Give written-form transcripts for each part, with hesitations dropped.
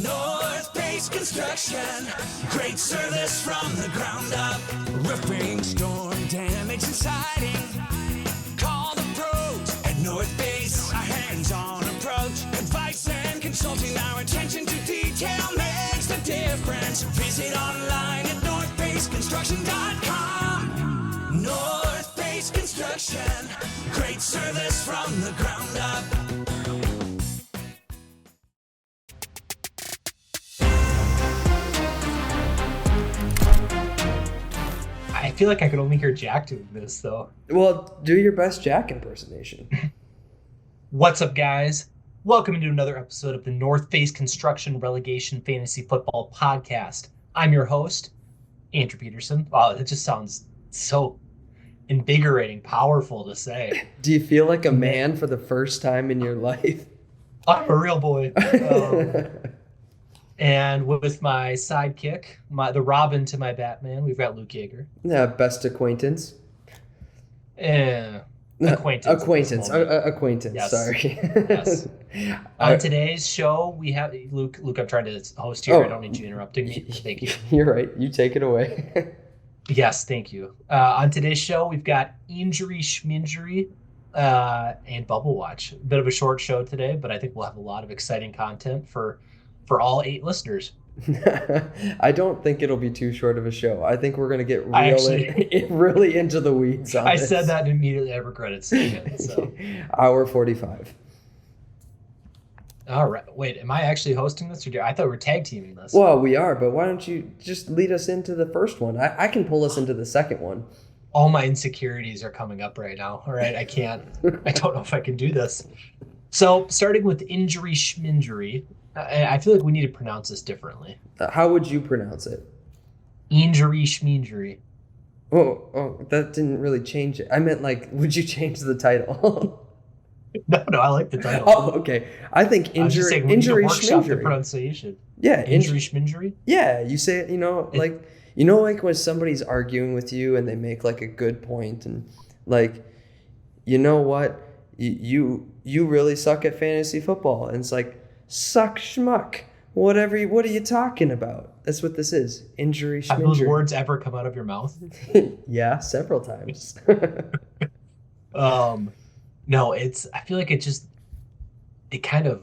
North Base Construction, great service from the ground up. Roofing, storm damage and siding. Call the pros at North Base. A hands-on approach, advice and consulting. Our attention to detail makes the difference. Visit online at northbaseconstruction.com. North Base Construction, great service from the ground up. I feel like I could only hear Jack doing this, though. Well, do your best Jack impersonation. What's up, guys? Welcome to another episode of the North Face Construction Relegation Fantasy Football Podcast. I'm your host, Andrew Peterson. Wow, it just sounds so invigorating, powerful to say. Do you feel like a man for the first time in your life? I'm a real boy. And with my sidekick, the Robin to my Batman, we've got Luke Yeager. Yeah, best acquaintance. Acquaintance. Acquaintance. Yes. Sorry. Yes. On today's show, we have Luke. I'm trying to host here. I don't need you interrupting me. Thank you. You're right. You take it away. Yes, thank you. On today's show, we've got Shminjury, and Bubble Watch. A bit of a short show today, but I think we'll have a lot of exciting content for all 8 listeners. I don't think it'll be too short of a show. I think we're going to get really into the weeds on I this. said that and immediately I regretted saying it. So. Hour 45. All right. Wait, am I actually hosting this? I thought we were tag teaming this. Well, we are, but why don't you just lead us into the first one? I can pull us into the second one. All my insecurities are coming up right now. All right, I can't. I don't know if I can do this. So, starting with Shminjury. I feel like we need to pronounce this differently. How would you pronounce it? Shminjury. Oh, that didn't really change it. I meant would you change the title? No, I like the title. Oh, okay. I think Shminjury. The pronunciation. Yeah, Shminjury. Yeah, you say it. When somebody's arguing with you and they make a good point and you know what, you really suck at fantasy football, and it's suck schmuck. What are you talking about? That's what this is. Shminjury. Have those words ever come out of your mouth? Yeah, several times. No, I feel like it kind of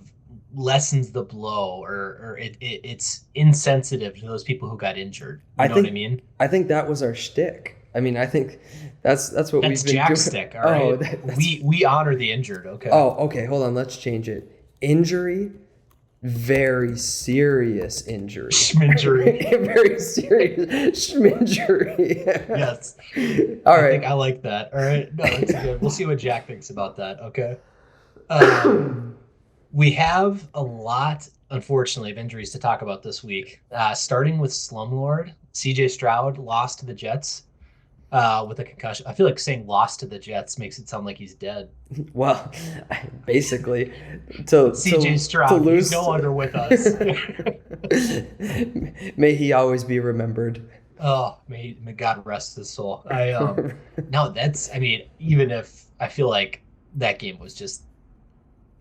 lessens the blow, or it's insensitive to those people who got injured. You know what I mean? I think that was our shtick. I mean, I think that's what we've been Jack's doing. Stick, all right? We honor the injured, okay? Oh, okay. Hold on. Let's change it. Injury, very serious injury. Shminjury. Very serious Shminjury. Yes. All right. I like that. All right. No, that's good. We'll see what Jack thinks about that, okay? We have a lot, unfortunately, of injuries to talk about this week. Starting with Slumlord. CJ Stroud lost to the Jets with a concussion. I feel like saying lost to the Jets makes it sound like he's dead. Well, basically, CJ Stroud, he's no longer with us. May he always be remembered. Oh, may God rest his soul. Even if I feel like that game was just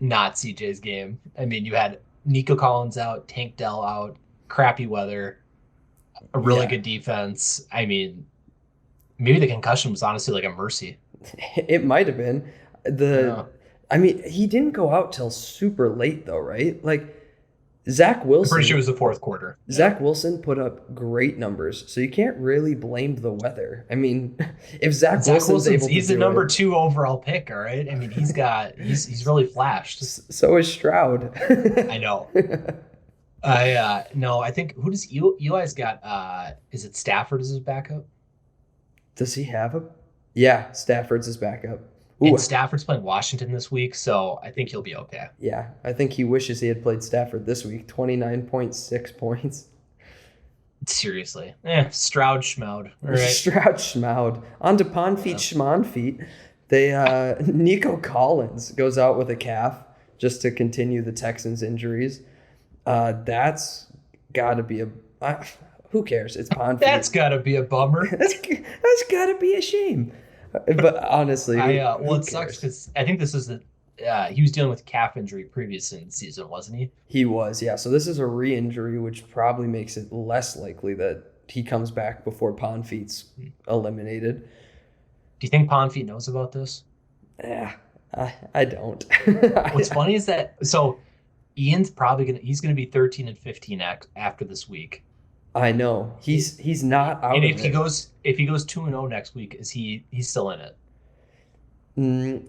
not CJ's game. I mean, you had Nico Collins out, Tank Dell out, crappy weather, a really good defense. I mean, maybe the concussion was honestly a mercy. It might have been. I mean, he didn't go out till super late though, right? Zach Wilson. I'm pretty sure it was the fourth quarter. Zach Wilson put up great numbers, so you can't really blame the weather. I mean, if Zach Wilson's able to he's the number 2 overall pick, all right? I mean, he's really flashed. So is Stroud. I know. I think Eli's got is it Stafford as his backup? Does he have a? Yeah, Stafford's his backup. Ooh. And Stafford's playing Washington this week, so I think he'll be okay. Yeah, I think he wishes he had played Stafford this week. 29.6 points. Seriously. Stroud Schmoud. All right. Stroud Schmoud. On to Pon Feet Schmon Feet. Nico Collins goes out with a calf just to continue the Texans' injuries. That's got to be who cares? It's Pon Feet. That's got to be a bummer. That's got to be a shame. But honestly, it sucks because I think this is he was dealing with calf injury previous in the season, wasn't he? He was, yeah. So this is a re-injury, which probably makes it less likely that he comes back before Ponfeet's eliminated. Do you think Ponfeet knows about this? Yeah, I don't. What's funny is that Ian's he's gonna be 13-15 after this week. I know he's not out. And of if it. he goes 2-0 next week, he's still in it?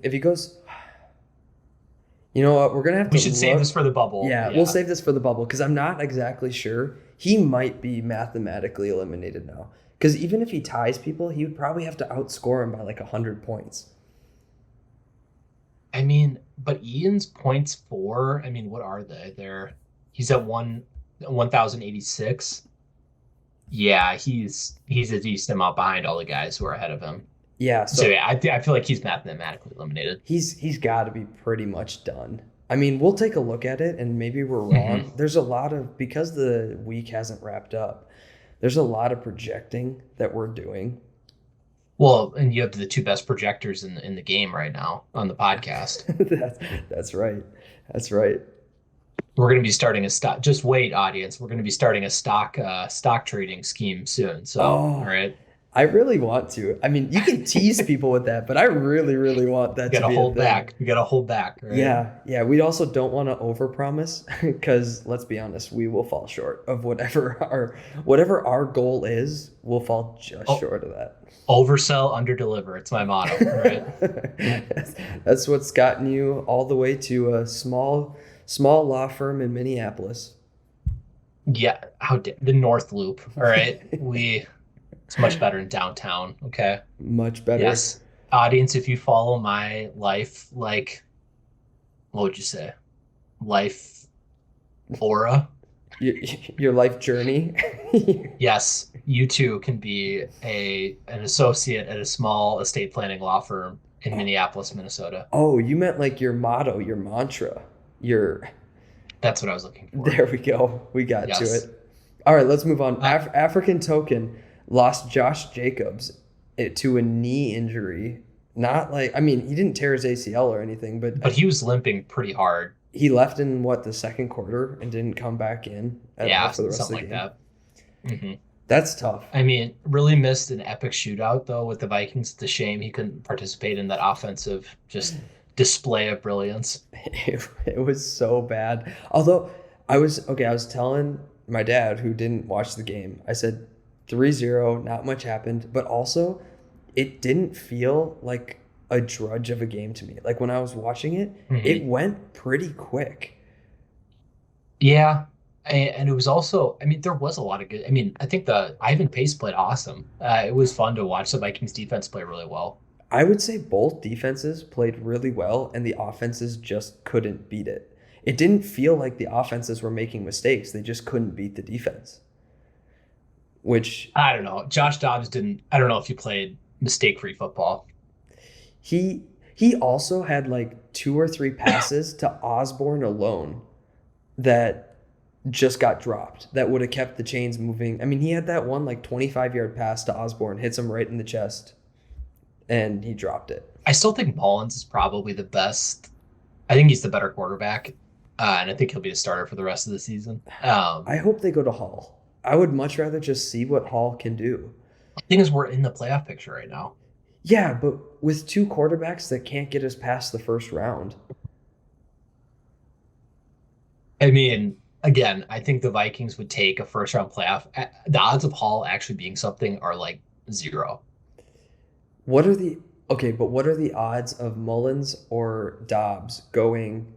If he goes, you know what? We're gonna have to. We should save this for the bubble. Yeah, we'll save this for the bubble because I'm not exactly sure. He might be mathematically eliminated now because even if he ties people, he would probably have to outscore him by like 100 points. I mean, but Ian's points for, I mean, what are they? He's at 1,086. Yeah, he's a decent amount behind all the guys who are ahead of him. Yeah, so yeah, I feel like he's mathematically eliminated. He's got to be pretty much done. I mean, we'll take a look at it, and maybe we're wrong. Mm-hmm. There's a lot of, because the week hasn't wrapped up, there's a lot of projecting that we're doing. Well, and you have the two best projectors in the game right now on the podcast. That's right. That's right. We're going to be starting a stock. Just wait, audience. We're going to be starting a stock trading scheme soon. So, all right. I really want to. I mean, you can tease people with that, but I really, really want that to be a thing. You got to hold back. Right? Yeah. We also don't want to overpromise because let's be honest, we will fall short of whatever our goal is. We'll fall just short of that. Oversell, underdeliver. It's my motto. Right? That's what's gotten you all the way to a small law firm in Minneapolis. Yeah, the North Loop. All right, it's much better in downtown. Okay, much better. Yes, audience, if you follow my life, like, what would you say, life aura? Your life journey. Yes, you too can be an associate at a small estate planning law firm in Minneapolis, Minnesota. Oh, you meant like your motto, your mantra. That's what I was looking for. There we go. We got to it. All right, let's move on. African Token lost Josh Jacobs to a knee injury. Not like, I mean, he didn't tear his ACL or anything, but he was limping pretty hard. He left in the second quarter and didn't come back in for the rest of the something game. Like that. Mm-hmm. That's tough. I mean, really missed an epic shootout though with the Vikings. It's a shame he couldn't participate in that offensive display of brilliance. It was so bad. Although I was telling my dad, who didn't watch the game, I said 3-0, not much happened, but also it didn't feel like a drudge of a game to me. Like when I was watching it, It went pretty quick. Yeah. And it was also, I mean, there was a lot of good, I mean, I think the Ivan Pace played awesome. It was fun to watch the Vikings defense play really well. I would say both defenses played really well and the offenses just couldn't beat it. It didn't feel like the offenses were making mistakes. They just couldn't beat the defense. Which, I don't know. Josh Dobbs I don't know if he played mistake-free football. He also had like 2 or 3 passes to Osborne alone that just got dropped. That would have kept the chains moving. I mean, he had that one like 25-yard pass to Osborne, hits him right in the chest, and he dropped it. I still think Mullins is probably the best. I think he's the better quarterback, and I think he'll be a starter for the rest of the season. I hope they go to Hall. I would much rather just see what Hall can do. The thing is, we're in the playoff picture right now. Yeah, but with 2 quarterbacks that can't get us past the first round. I mean, again, I think the Vikings would take a first-round playoff. The odds of Hall actually being something are like 0. What are the odds of Mullins or Dobbs going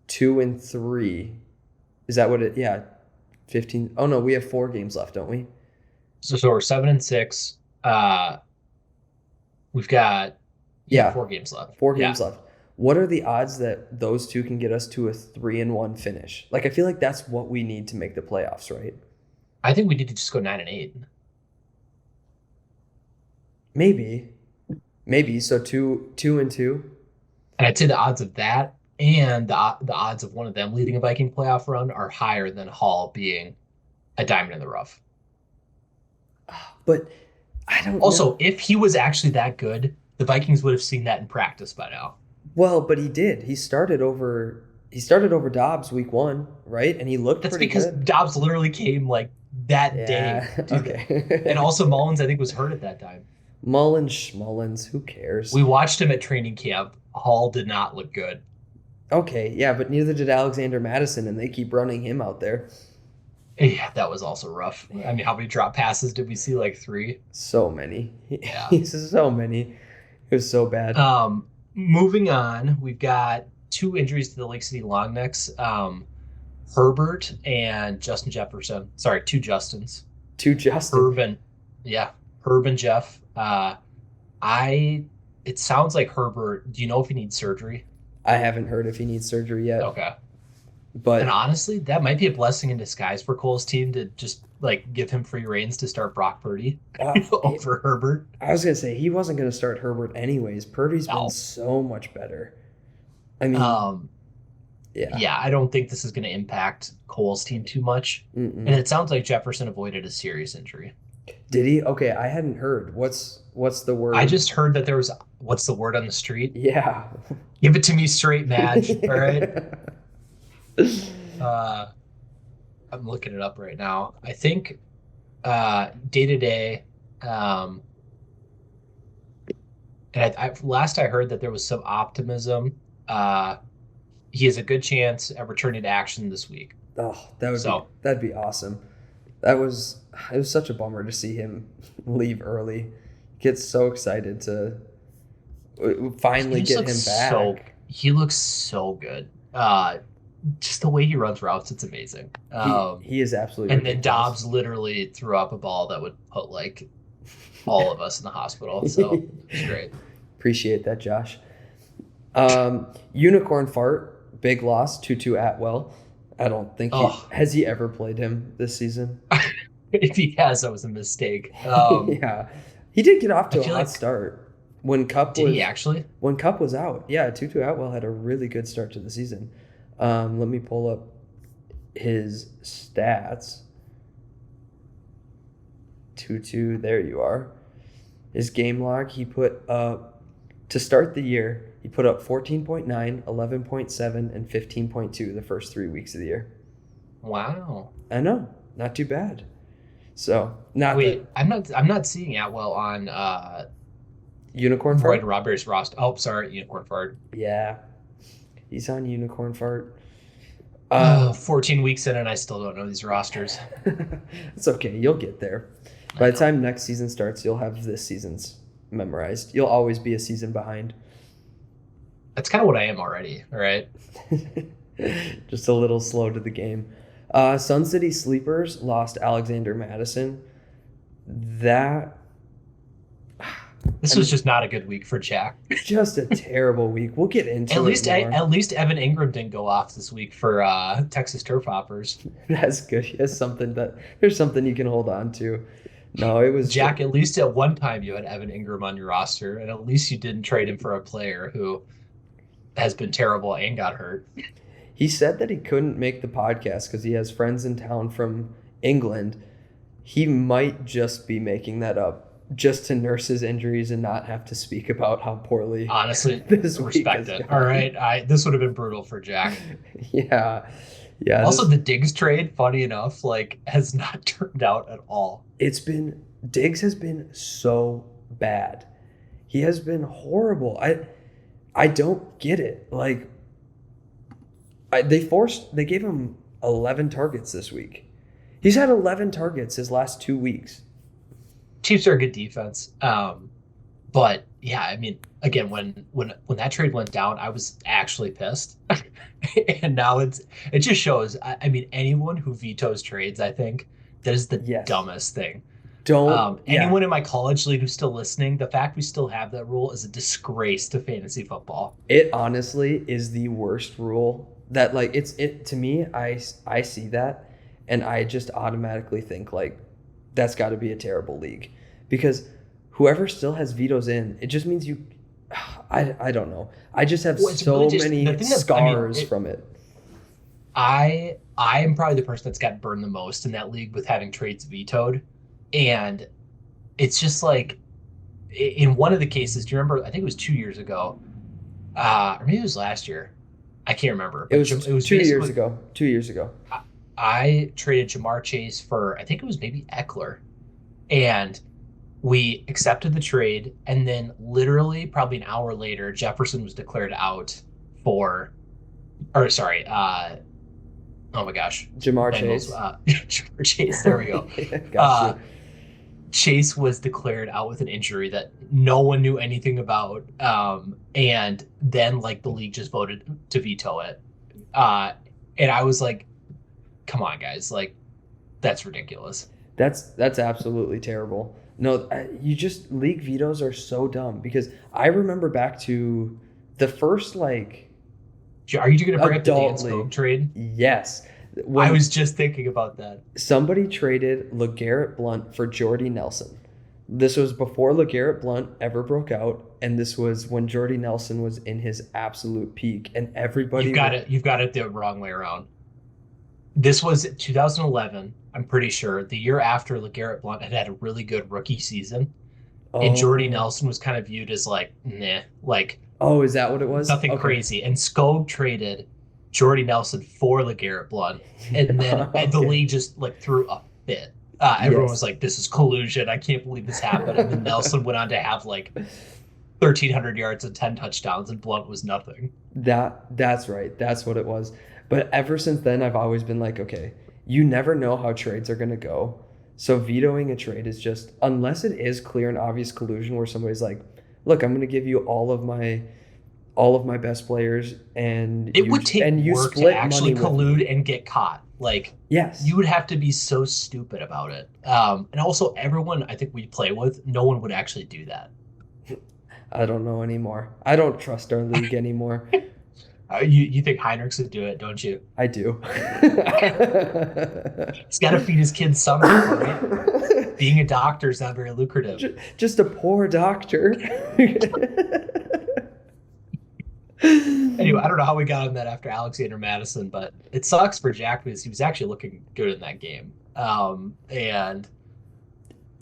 2-3? Is that what it? Yeah, 15. Oh no, we have 4 games left, don't we? So we're 7-6. We've got 4 games left. 4 games left. What are the odds that those 2 can get us to a 3-1 finish? Like, I feel like that's what we need to make the playoffs, right? I think we need to just go 9-8. Maybe. So 2-2. And I'd say the odds of that and the odds of one of them leading a Viking playoff run are higher than Hall being a diamond in the rough. But I don't also, know. If he was actually that good, the Vikings would have seen that in practice by now. Well, but he did. He started over Dobbs week 1, right? And he looked That's pretty because good. Dobbs literally came like that day. Yeah. Okay. And also Mullins, I think, was hurt at that time. Mullins, who cares? We watched him at training camp. Hall did not look good. Okay, yeah, but neither did Alexander Madison, and they keep running him out there. Yeah, that was also rough. I mean, how many drop passes did we see? Like 3? So many. Yeah. So many. It was so bad. Moving on, we've got 2 injuries to the Lake City Longnecks. Herbert and Justin Jefferson. Sorry, 2 Justins. 2 Justin. Herb and Jeff. It sounds like Herbert. Do you know if he needs surgery? I haven't heard if he needs surgery yet. Okay. But and honestly, that might be a blessing in disguise for Cole's team to just like give him free reins to start Brock Purdy over Herbert. I was gonna say he wasn't gonna start Herbert anyways. Purdy's been so much better. I mean, yeah, I don't think this is gonna impact Cole's team too much. And it sounds like Jefferson avoided a serious injury. Did he? Okay, I hadn't heard. What's the word? I just heard that there was what's the word on the street? Yeah. Give it to me straight, Madge. All right. I'm looking it up right now. I think day to day, and last I heard that there was some optimism. He has a good chance at returning to action this week. Oh, that'd be awesome. It was such a bummer to see him leave early. Get so excited to finally get him back. He looks so good. Just the way he runs routes, it's amazing. He is absolutely and ridiculous. then Dobbs literally threw up a ball that would put like all of us in the hospital. So it's great. Appreciate that, Josh. Unicorn Fart, big loss, Tutu Atwell. I don't think has he ever played him this season? If he has, that was a mistake. Yeah, he did get off to a hot start when Cup did he actually? When Cup was out, yeah, Tutu Atwell had a really good start to the season. Let me pull up his stats. Tutu, there you are. His game log, he put up, to start the year, he put up 14.9, 11.7, and 15.2 the first 3 weeks of the year. Wow. I know. Not too bad. So, I'm not seeing Atwell on Unicorn Fart? Roy Roberts roster. Oh, sorry, Unicorn Fart. Yeah. He's on Unicorn Fart. 14 weeks in and I still don't know these rosters. It's okay. You'll get there. By the time next season starts, you'll have this season's memorized. You'll always be a season behind. That's kind of what I am already, all right? Just a little slow to the game. Sun City Sleepers lost Alexander Madison. This was just not a good week for Jack. Just a terrible week. We'll get into at it least Evan Ingram didn't go off this week for Texas Turf Hoppers. That's good. There's something you can hold on to. No, it was Jack. At least at one time you had Evan Ingram on your roster, and at least you didn't trade him for a player who has been terrible and got hurt. He said that he couldn't make the podcast because he has friends in town from England. He might just be making that up just to nurse his injuries and not have to speak about how poorly. Honestly, this respect it. All right, this would have been brutal for Jack. Yeah. Also, the Diggs trade, funny enough, has not turned out at all. Diggs has been so bad. He has been horrible. I don't get it. They gave him 11 targets this week. He's had 11 targets his last 2 weeks. Chiefs are a good defense. But yeah, I mean, again, when that trade went down, I was actually pissed. And now it just shows. I mean, anyone who vetoes trades, I think that is the dumbest thing. Anyone in my college league who's still listening, the fact we still have that rule is a disgrace to fantasy football. It honestly is the worst rule. That to me, I see that and I just automatically think that's got to be a terrible league, because whoever still has vetoes in, it just means you. I don't know. I just have many scars from it. I am probably the person that's got burned the most in that league with having trades vetoed, and it's just in one of the cases. Do you remember? I think it was 2 years ago. Or maybe it was last year. I can't remember. It was It was 2 years ago. 2 years ago. I traded Jamar Chase for, I think it was maybe Eckler. And we accepted the trade. And then literally probably an hour later, Jefferson was declared out for, or sorry, oh my gosh. Jamar Bengals, Chase. Jamar Chase, there we go. Got you. Chase was declared out with an injury that no one knew anything about. And then like the league just voted to veto it. And I was like, come on, guys, like that's ridiculous. That's absolutely terrible. No, league vetoes are so dumb because I remember back to the first like. Are you going to bring up the Dan adult Skog league. trade? Yes. I was just thinking about that. Somebody traded LeGarrette Blount for Jordy Nelson. This was before LeGarrette Blount ever broke out, and this was when Jordy Nelson was in his absolute peak, and everybody. You've got it the wrong way around. This was 2011. I'm pretty sure the year after LeGarrette Blount had a really good rookie season, and Jordy Nelson was kind of viewed as like, nah, like. Oh, is that what it was? Nothing crazy. And Skog traded Jordy Nelson for LeGarrette Blount, and then the league just like threw a fit. Everyone was like, "This is collusion! I can't believe this happened." And then Nelson went on to have like 1,300 yards and 10 touchdowns, and Blount was nothing. That's right. That's what it was. But ever since then, I've always been like, okay, you never know how trades are going to go. So vetoing a trade is just, unless it is clear and obvious collusion where somebody's like, look, I'm going to give you all of my best players, and it would take work to actually collude and get caught. Like, yes, you would have to be so stupid about it. And also, everyone I think we play with, no one would actually do that. I don't know anymore. I don't trust our league anymore. You think Heinrichs would do it, don't you? I do. He's got to feed his kids somehow, right? Being a doctor is not very lucrative. Just a poor doctor. Anyway, I don't know how we got on that after Alexander Madison, but it sucks for Jack because he was actually looking good in that game. And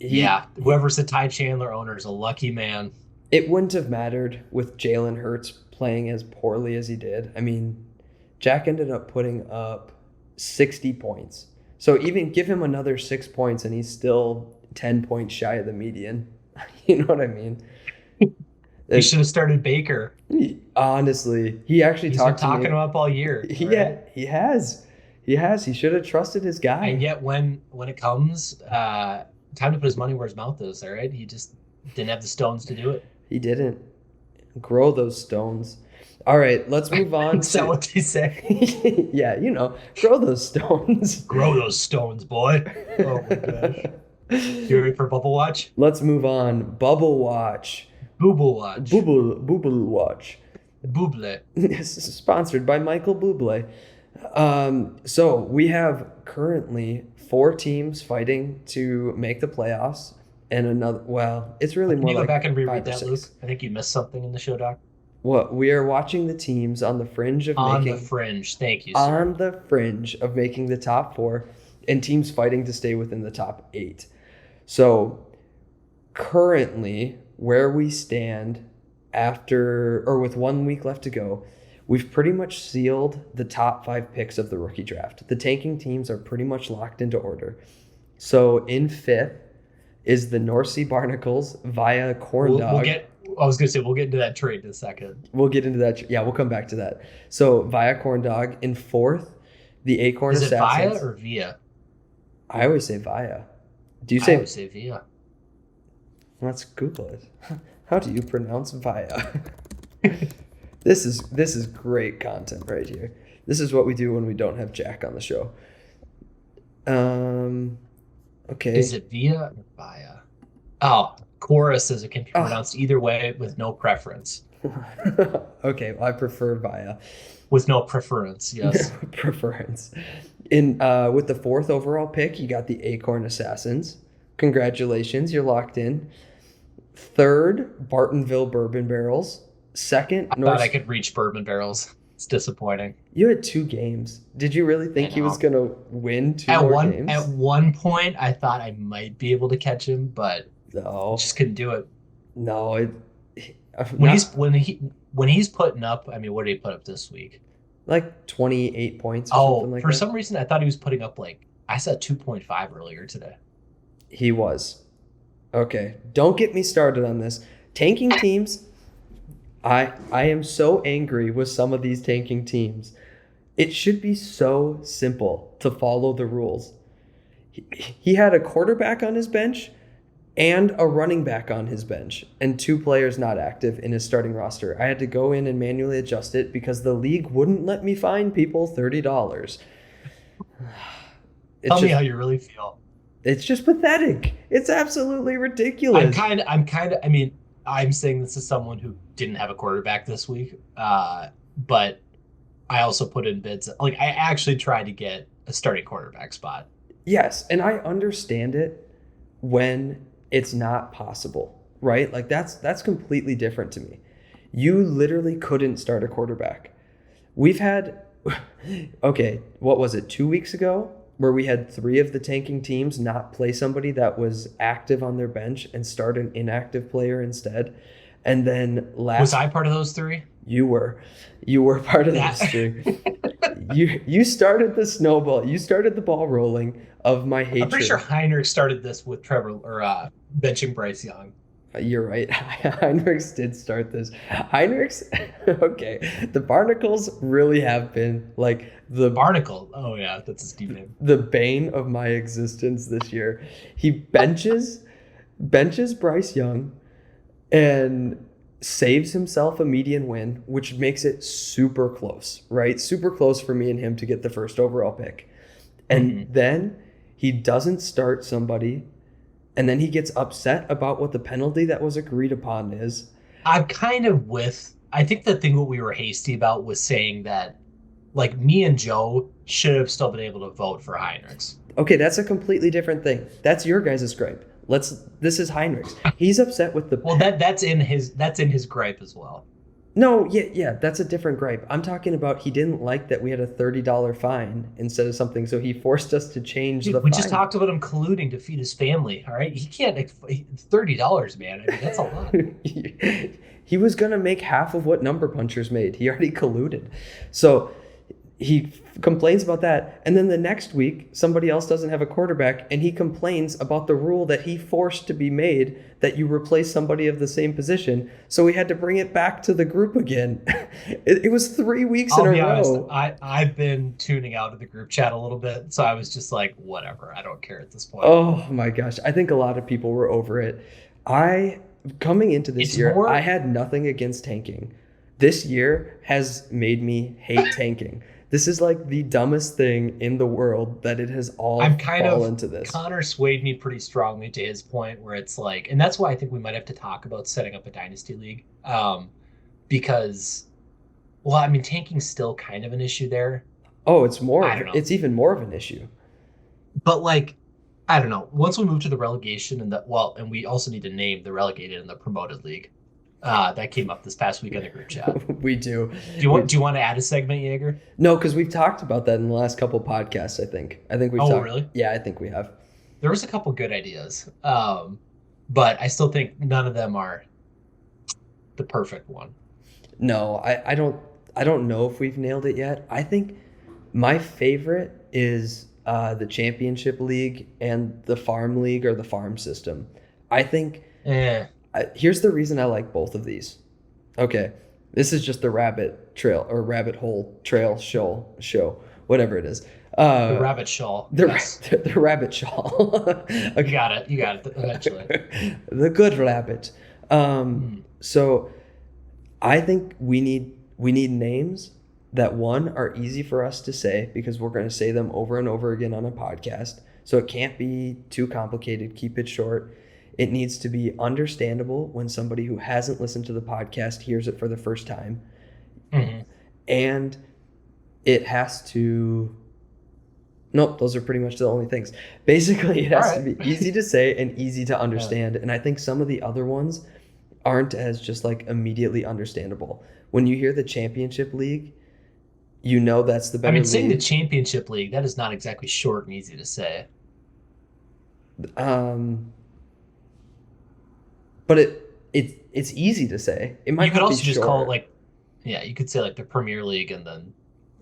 whoever's the Ty Chandler owner is a lucky man. It wouldn't have mattered with Jalen Hurts playing as poorly as he did. I mean, Jack ended up putting up 60 points. So even give him another 6 points and he's still 10 points shy of the median. You know what I mean? He should have started Baker. Honestly, he actually He's been talking him up all year. Yeah, he has. He should have trusted his guy. And yet when it comes time to put his money where his mouth is, all right? He just didn't have the stones to do it. He didn't. Grow those stones. All right, let's move on. Is that what they say? Yeah, grow those stones. Grow those stones, boy. Oh my gosh. You ready for Bubble Watch? Let's move on. Bubble Watch. Booble Watch. Booble Watch. Buble. This is sponsored by Michael Bublé. So we have currently 4 teams fighting to make the playoffs, and another. Well, it's really more like. Can you go back and reread 5 or that, 6. Luke? I think you missed something in the show, Doc. What we are watching the teams on the fringe of on making. the fringe. Thank you, sir. On the fringe of making the top 4, and teams fighting to stay within the top 8. So currently, where we stand with 1 week left to go, we've pretty much sealed the top 5 picks of the rookie draft. The tanking teams are pretty much locked into order. So in 5th is the North Sea Barnacles via Corn Dog. I was going to say, we'll get into that trade in a second. We'll get into that. Yeah, we'll come back to that. So via Corn Dog. In 4th, the Acorn Assassins. Is it via or via? I always say via. I always say via. Let's Google it. How do you pronounce via? This is great content right here. This is what we do when we don't have Jack on the show. Okay. Is it via or via? Oh, chorus as it can be pronounced either way with no preference. Okay, well, I prefer via. With no preference, yes. Preference. With the 4th overall pick, you got the Acorn Assassins. Congratulations, you're locked in. 3rd, Bartonville Bourbon Barrels. 2nd, I thought I could reach Bourbon Barrels. It's disappointing. You had 2 games. Did you really think he was going to win 2 more games? At one point, I thought I might be able to catch him, but no, just couldn't do it. No, When he's putting up, I mean, what did he put up this week? Like 28 points or something like for that. some reason I thought he was putting up I said 2.5 earlier today. He was. Okay, don't get me started on this. Tanking teams, I am so angry with some of these tanking teams. It should be so simple to follow the rules. He had a quarterback on his bench and a running back on his bench and 2 players not active in his starting roster. I had to go in and manually adjust it because the league wouldn't let me fine people $30. Tell me how you really feel. It's just pathetic. It's absolutely ridiculous. I'm saying this as someone who didn't have a quarterback this week, but I also put in bids. I actually tried to get a starting quarterback spot. Yes, and I understand it when it's not possible, right? That's completely different to me. You literally couldn't start a quarterback. We've had, okay, what was it, 2 weeks ago, where we had 3 of the tanking teams not play somebody that was active on their bench and start an inactive player instead. And then was I part of those 3? You were part of those 3. You started the snowball. You started the ball rolling of my hatred. I'm pretty sure Heinrich started this with Trevor or benching Bryce Young. You're right. Heinrichs did start this. Heinrichs, okay. The Barnacles really have been the Barnacle. Oh yeah, that's his deep name. The bane of my existence this year. He benches Bryce Young and saves himself a median win, which makes it super close, right? Super close for me and him to get the first overall pick. And then he doesn't start somebody, and then he gets upset about what the penalty that was agreed upon is. I think the thing what we were hasty about was saying that me and Joe should have still been able to vote for Heinrichs. Okay, that's a completely different thing. That's your guys' gripe. This is Heinrichs. He's upset with the... Well, that's in his gripe as well. No, yeah, that's a different gripe. I'm talking about he didn't like that we had a $30 fine instead of something, so he forced us to change the fine. We just talked about him colluding to feed his family, all right? He can't... $30, man. I mean, that's a lot. He was going to make half of what Number Punchers made. He already colluded. So he complains about that, and then the next week somebody else doesn't have a quarterback and he complains about the rule that he forced to be made that you replace somebody of the same position, so we had to bring it back to the group again. It was 3 weeks in a row. I've been tuning out of the group chat a little bit, so I was just like, whatever, I don't care at this point. Oh my gosh, I think a lot of people were over it. Coming into this year, I had nothing against tanking. This year has made me hate tanking. This is the dumbest thing in the world that it has all fallen into this. Connor swayed me pretty strongly to his point where it's and that's why I think we might have to talk about setting up a dynasty league. Because, well, I mean, tanking's still kind of an issue there. Oh, it's even more of an issue. But I don't know. Once we move to the relegation and we also need to name the relegated and the promoted league. That came up this past week in the group chat. We do. Do you want to add a segment, Jaeger? No, because we've talked about that in the last couple podcasts. I think we've talked. Oh, really? Yeah, I think we have. There was a couple good ideas, but I still think none of them are the perfect one. No, I don't know if we've nailed it yet. I think my favorite is the championship league and the farm league or the farm system. I think. Here's the reason I like both of these. Okay, this is just the rabbit trail or rabbit hole trail show, whatever it is. The rabbit shawl. The rabbit shawl. Okay. You got it eventually. The good rabbit. So I think we need names that, one, are easy for us to say because we're going to say them over and over again on a podcast. So it can't be too complicated. Keep it short. It needs to be understandable when somebody who hasn't listened to the podcast hears it for the first time. Mm-hmm. And it has to... Nope, those are pretty much the only things. Basically, it has to be easy to say and easy to understand. Yeah. And I think some of the other ones aren't as just immediately understandable. When you hear the championship league, you know that's the better league. Saying the championship league, that is not exactly short and easy to say. But it's easy to say. It might You could not also be just short. call it like, yeah, you could say like the Premier League, and then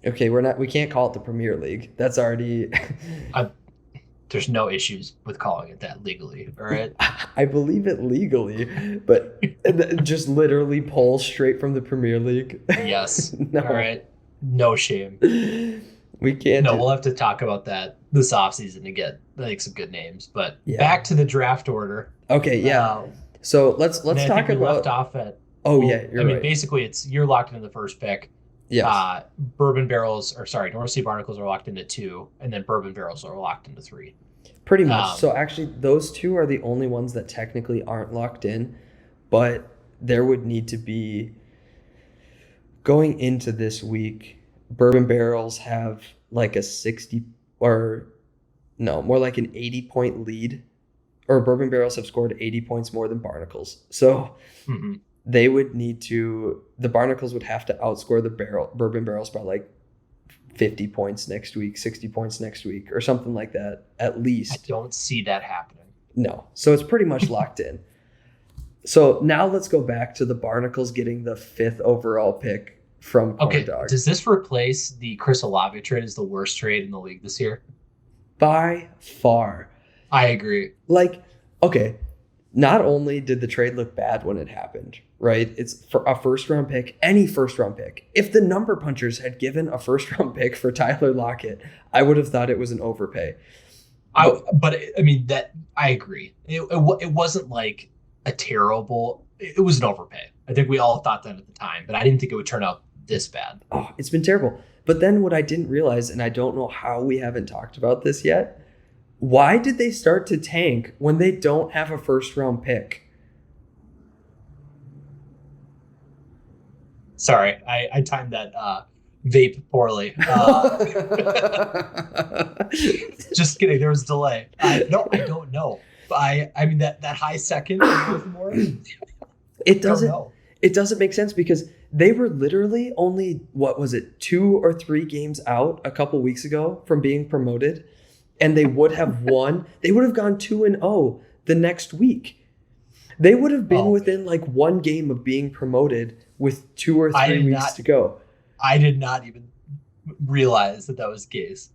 Okay, we can't call it the Premier League. That's already there's no issues with calling it that legally. All right. I believe it legally, but just literally pull straight from the Premier League. Yes. No. All right. No shame. We can't. No, we'll have to talk about that this offseason to get like some good names. But Yeah. back to the draft order. Okay, yeah. So let's And I talk think we left about. off at. Oh well, yeah, you're I mean, right. basically, you're locked into the first pick. Yes. Bourbon barrels, or sorry, North Sea barnacles are locked into 2, and then bourbon barrels are locked into 3. Pretty much. So actually, those 2 are the only ones that technically aren't locked in, but there would need to be, going into this week, bourbon barrels have like a 60 or no, more like an 80-point lead, or bourbon barrels have scored 80 points more than barnacles. So they would need to, the barnacles would have to outscore the bourbon barrels by like 50 points next week, 60 points next week, or something like that, at least. I don't see that happening. No. So it's pretty much locked in. So now let's go back to the barnacles getting the 5th overall pick from Corn Dog. Does this replace the Chris Olave trade as the worst trade in the league this year? By far. I agree. Like, okay, not only did the trade look bad when it happened, right? It's for a first-round pick, any first-round pick. If the number punchers had given a first-round pick for Tyler Lockett, I would have thought it was an overpay. I mean, that I agree. It wasn't like a terrible. It was an overpay. I think we all thought that at the time, but I didn't think it would turn out this bad. Oh, it's been terrible. But then what I didn't realize, and I don't know how we haven't talked about this yet, why did they start to tank when they don't have a first-round pick? Sorry, I timed that vape poorly. Just kidding. There was a delay. I don't know. But I mean that high second in Baltimore. It doesn't make sense because they were literally only, what was it, 2 or 3 games out a couple weeks ago from being promoted, and they would have won. They would have gone 2-0 the next week. They would have been within like 1 game of being promoted with 2 or 3 weeks to go. I did not even realize that was the case.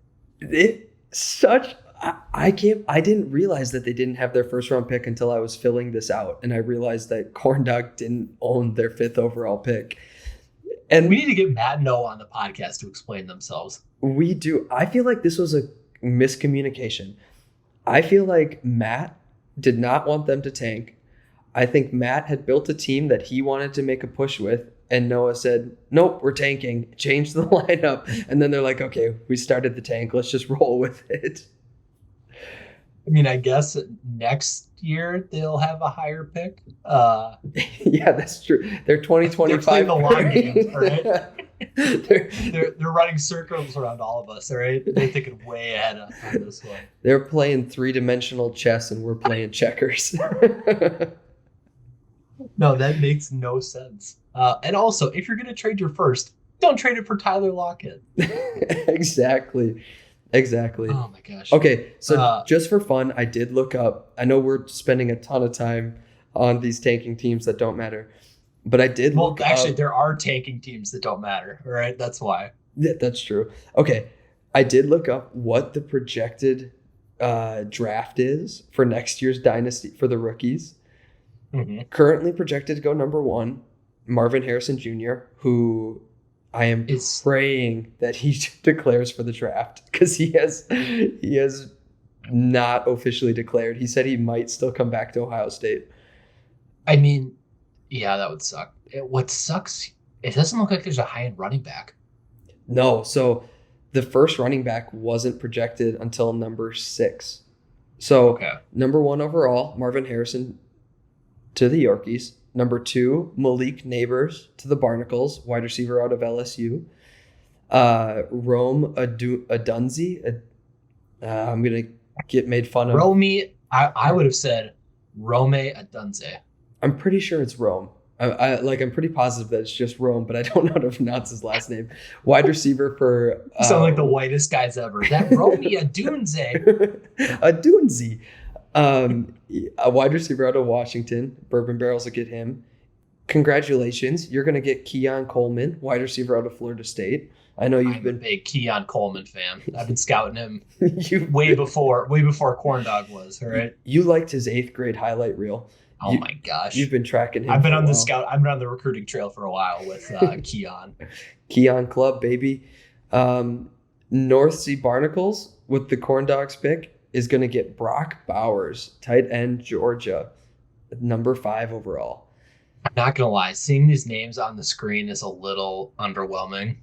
I didn't realize that they didn't have their first round pick until I was filling this out, and I realized that Corn Dog didn't own their 5th overall pick. And we need to get Matt and Noah on the podcast to explain themselves. We do. I feel like this was a miscommunication. I feel like Matt did not want them to tank. I think Matt had built a team that he wanted to make a push with, and Noah said, nope, we're tanking. Change the lineup. And then they're like, okay, we started the tank. Let's just roll with it. I mean, I guess next year they'll have a higher pick. Yeah, that's true. They're 2025. They're playing the long game, right? they're running circles around all of us, all right? They're thinking way ahead on this one. They're playing 3-dimensional chess, and we're playing checkers. No, that makes no sense. And also, if you're going to trade your first, don't trade it for Tyler Lockett. Exactly. Oh my gosh. Okay, so just for fun, I did look up. I know we're spending a ton of time on these tanking teams that don't matter, but I did look actually, up. there are tanking teams that don't matter, all right? That's why. Yeah, that's true. Okay, I did look up what the projected draft is for next year's dynasty for the rookies. Mm-hmm. Currently projected to go number 1, Marvin Harrison Jr., who I am praying that he declares for the draft, because he has not officially declared. He said he might still come back to Ohio State. I mean, yeah, that would suck. What sucks, it doesn't look like there's a high-end running back. No, so the first running back wasn't projected until number 6. So Number 1 overall, Marvin Harrison to the Yorkies. Number 2, Malik Neighbors to the Barnacles, wide receiver out of LSU. Rome Adunzi. I'm going to get made fun of. I would have said Rome Adunze. I'm pretty sure it's Rome. I'm pretty positive that it's just Rome, but I don't know how to pronounce his last name. Wide receiver for... You sound like the whitest guys ever. That Rome Adunze. Adunzi. A wide receiver out of Washington. Bourbon Barrels will get him. Congratulations. You're going to get Keon Coleman, wide receiver out of Florida State. I know you've been a big Keon Coleman fan. I've been scouting him you, way before Corn Dog was. All right. You liked his 8th grade highlight reel. Oh my gosh. You've been tracking him. I've been on the recruiting trail for a while with Keon. Keon Club, baby. North Sea Barnacles with the Corn Dogs pick is going to get Brock Bowers, tight end, Georgia, number 5 overall. I'm not going to lie. Seeing these names on the screen is a little underwhelming.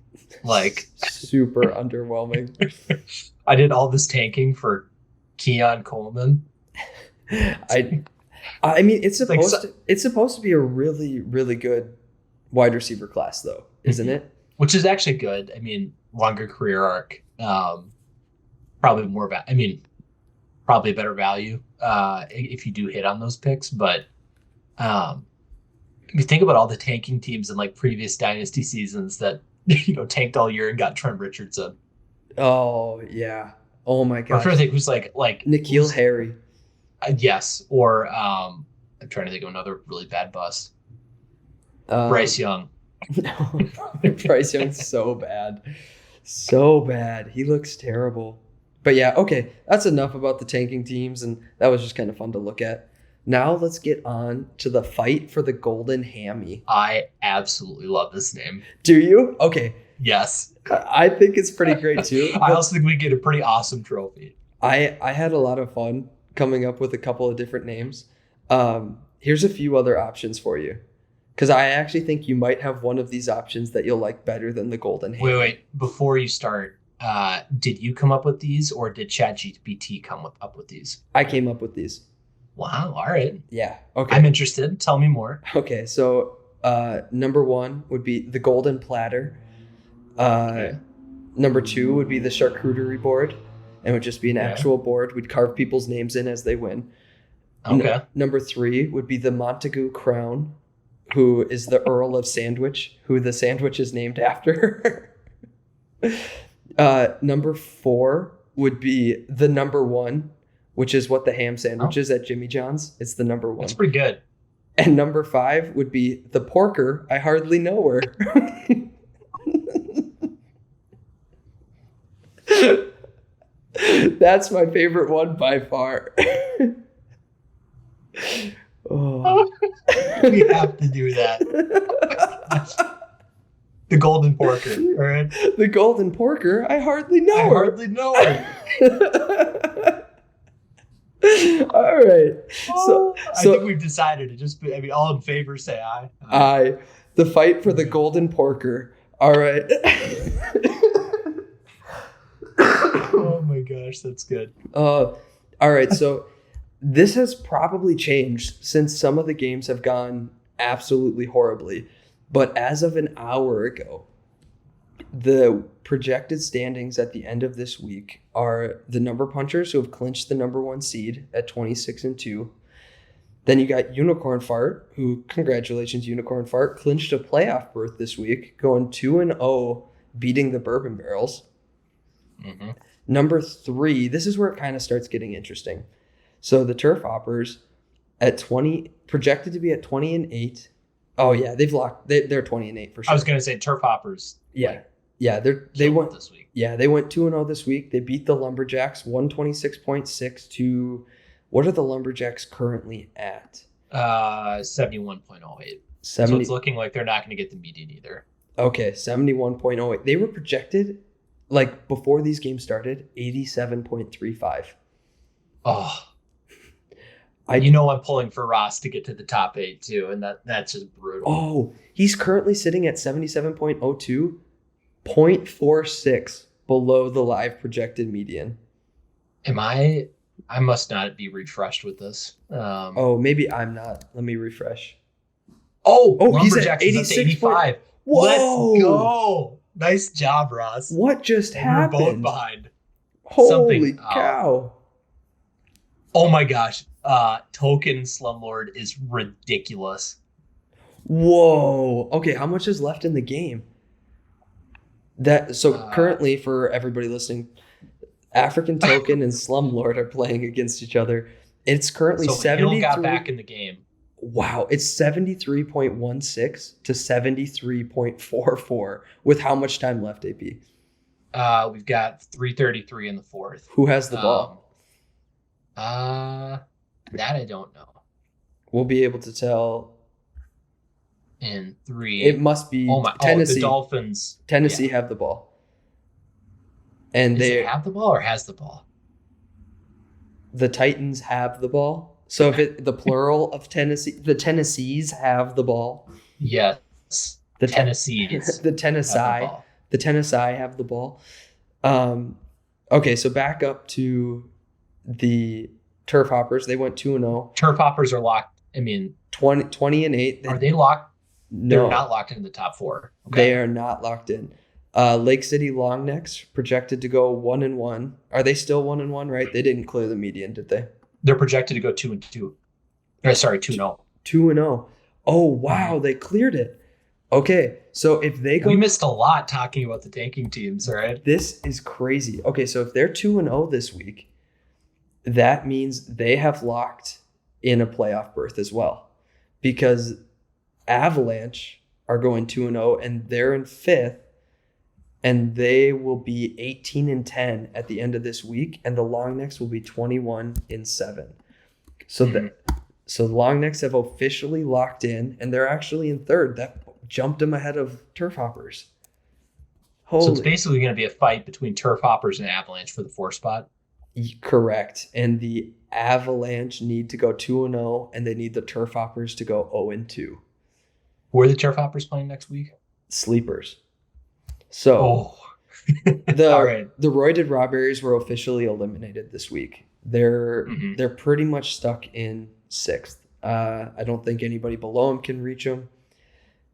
Like super underwhelming. I did all this tanking for Keon Coleman. I mean, it's supposed to be a really, really good wide receiver class, though, isn't it? Which is actually good. I mean, longer career arc, probably more probably better value if you do hit on those picks. But if you think about all the tanking teams in like previous dynasty seasons that tanked all year and got Trent Richardson. Oh yeah. Oh my gosh. I'm trying to think who's like N'Keal Harry. Yes, or I'm trying to think of another really bad bust. Bryce Young. Bryce Young's so bad. So bad. He looks terrible. But yeah, okay. That's enough about the tanking teams, and that was just kind of fun to look at. Now let's get on to the fight for the Golden Hammy. I absolutely love this name. Do you? Okay. Yes. I think it's pretty great too. I also think we get a pretty awesome trophy. I had a lot of fun coming up with a couple of different names. Here's a few other options for you. Because I actually think you might have one of these options that you'll like better than the Golden Hammy. Wait. Before you start, did you come up with these or did ChatGPT come up with these? I came up with these. Wow. All right. Yeah. Okay. I'm interested. Tell me more. Okay. So number 1 would be the Golden Platter. Okay. Number 2 would be the Charcuterie Board. And it would just be an actual board. We'd carve people's names in as they win. Okay. Number 3 would be the Montagu Crown, who is the Earl of Sandwich, who the sandwich is named after. Number 4 would be the number 1, which is what the ham sandwich is at Jimmy John's. It's the number 1. That's pretty good. And number 5 would be the Porker. I hardly know her. That's my favorite one by far. Oh. We have to do that. The Golden Porker, all right? The Golden Porker. I hardly know her. Hardly know her. All right. So I think we've decided to just be, all in favor say aye. Aye. The fight for the Golden Porker. All right. Oh my gosh, that's good. All right. So this has probably changed since some of the games have gone absolutely horribly. But as of an hour ago, the projected standings at the end of this week are the Number Punchers, who have clinched the number 1 seed at 26-2. Then you got Unicorn Fart, who, congratulations, Unicorn Fart, clinched a playoff berth this week, going 2-0, beating the Bourbon Barrels. Mm-hmm. Number 3, this is where it kind of starts getting interesting. So the Turf Hoppers at 20, projected to be at 20-8. Oh yeah, they're 20-8 for sure. I was gonna say Turf Hoppers. Yeah, they went this week. Yeah, they went 2-0 this week. They beat the Lumberjacks 126.6 to. What are the Lumberjacks currently at? 71.08. So it's looking like they're not going to get the median either. Okay, 71.08. They were projected, like before these games started, 87.35. Oh. I'm pulling for Ross to get to the top 8 too, and that's just brutal. Oh, he's currently sitting at 77.02, 0.46 below the live projected median. I must not be refreshed with this. Maybe I'm not. Let me refresh. He's at 86.5. Whoa. Let's go. Nice job, Ross. What just happened? We're both behind. Holy cow. Oh my gosh. Token Slumlord is ridiculous. Whoa. Okay, how much is left in the game? Currently, for everybody listening, African Token and Slumlord are playing against each other. It's currently So 73. Hill got back in the game. Wow, it's 73.16 to 73.44 with how much time left, AP? We've got 3:33 in the fourth. Who has the ball? That I don't know. We'll be able to tell. In 3. It must be Tennessee. The Dolphins. Tennessee have the ball. And Does it have the ball or has the ball? The Titans have the ball. So if the plural of Tennessee, the Tennessees have the ball. Yes. The Tennessees. The Tennessee. The Tennessee have the ball. Okay, so back up to the Turf Hoppers. They went 2-0. Turf Hoppers are locked. I mean, 20-8. Are they locked? No. They're not locked into the top 4. Okay. They are not locked in. Lake City Longnecks projected to go 1-1. Are they still 1-1? Right? They didn't clear the median, did they? They're projected to go 2-2. Sorry, 2-0. 2-0. Oh wow, they cleared it. Okay, so if they go, we missed a lot talking about the tanking teams. All right, this is crazy. Okay, so if they're 2-0 this week, that means they have locked in a playoff berth as well, because Avalanche are going 2-0 and they're in 5th. And they will be 18-10 at the end of this week, and the Longnecks will be 21-7. So the Longnecks have officially locked in, and they're actually in 3rd. That jumped them ahead of Turf Hoppers. So it's basically going to be a fight between Turf Hoppers and Avalanche for the 4th spot. Correct, and the Avalanche need to go 2-0, and they need the Turf Hoppers to go 0-2. Who are the Turf Hoppers playing next week? Sleepers. So the Royded Strawberries were officially eliminated this week. They're pretty much stuck in 6th. I don't think anybody below them can reach them.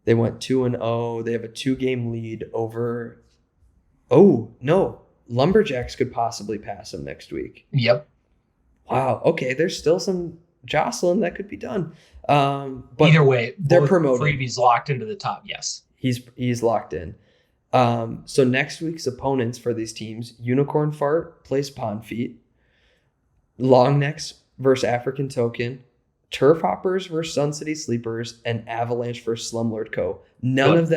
They went 2-0. They have a 2-game lead over. Oh no, Lumberjacks could possibly pass them next week. Yep. Wow. Okay, there's still some jostling that could be done. But either way, they're promoted. Freebie's locked into the top. Yes, he's locked in. So next week's opponents for these teams: Unicorn Fart plays Pond Feet, Longnecks versus African Token, Turf Hoppers versus Sun City Sleepers, and Avalanche versus Slumlord Co. None of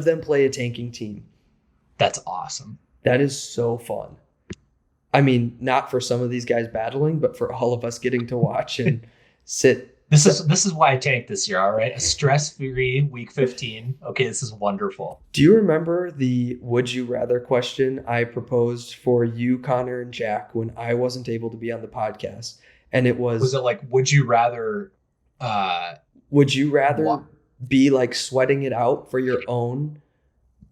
them play a tanking team. That's awesome. That is so fun. I mean, not for some of these guys battling, but for all of us getting to watch and sit. This is why I tanked this year, all right? A stress-free week 15. Okay, this is wonderful. Do you remember the would you rather question I proposed for you, Connor, and Jack when I wasn't able to be on the podcast? And it was... Was it like, would you rather... be like sweating it out for your own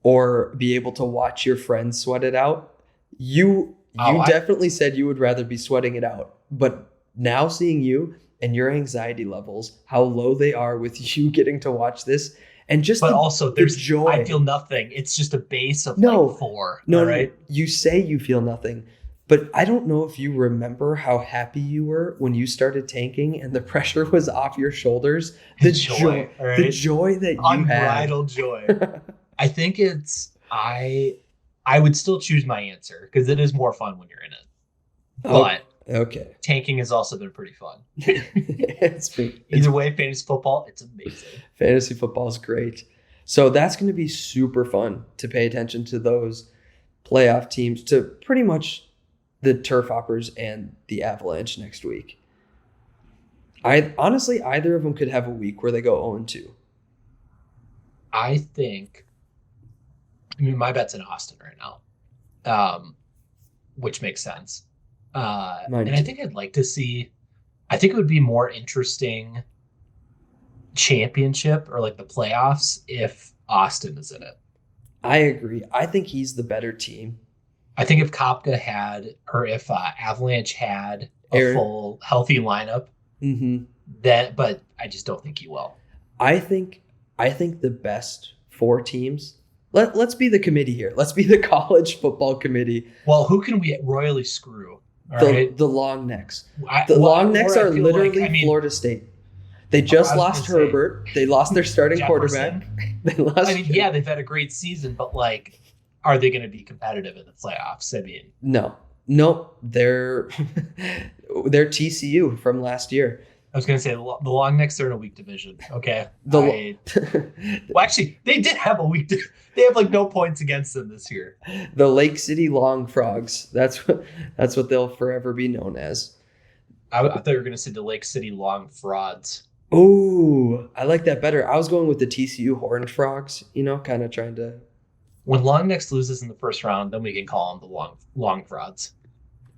or be able to watch your friends sweat it out? You definitely said you would rather be sweating it out. But now seeing you... and your anxiety levels, how low they are with you getting to watch this, and just there's joy. I feel nothing. It's just a base of like 4. No, right? You say you feel nothing, but I don't know if you remember how happy you were when you started tanking and the pressure was off your shoulders. The joy, right? The joy that you had. Unbridled joy. I think I would still choose my answer because it is more fun when you're in it. But okay. Tanking has also been pretty fun. Either way, fantasy football, it's amazing. Fantasy football is great. So that's going to be super fun to pay attention to those playoff teams, to pretty much the Turf Hoppers and the Avalanche next week. Honestly, either of them could have a week where they go 0-2. I mean, my bet's in Austin right now, which makes sense. And I think I'd like to see, I think it would be more interesting championship or like the playoffs if Austin is in it. I agree. I think he's the better team. I think if Kopka had, or if Avalanche had a full healthy lineup, but I just don't think he will. I think the best 4 teams. Let's be the committee here. Let's be the college football committee. Well, who can we royally screw? The Longnecks. Longnecks are literally Florida State. They just lost Herbert. They lost their starting quarterback. They've had a great season, but like, are they going to be competitive in the playoffs? I mean, no, they're They're TCU from last year. I was going to say the Long Necks are in a weak division. Okay. Well, actually, they did have a weak. They have like no points against them this year. The Lake City Long Frogs. That's what they'll forever be known as. I thought you were going to say the Lake City Long Frauds. Oh, I like that better. I was going with the TCU Horned Frogs. Kind of trying to. When Long Necks loses in the first round, then we can call them the Long Frauds.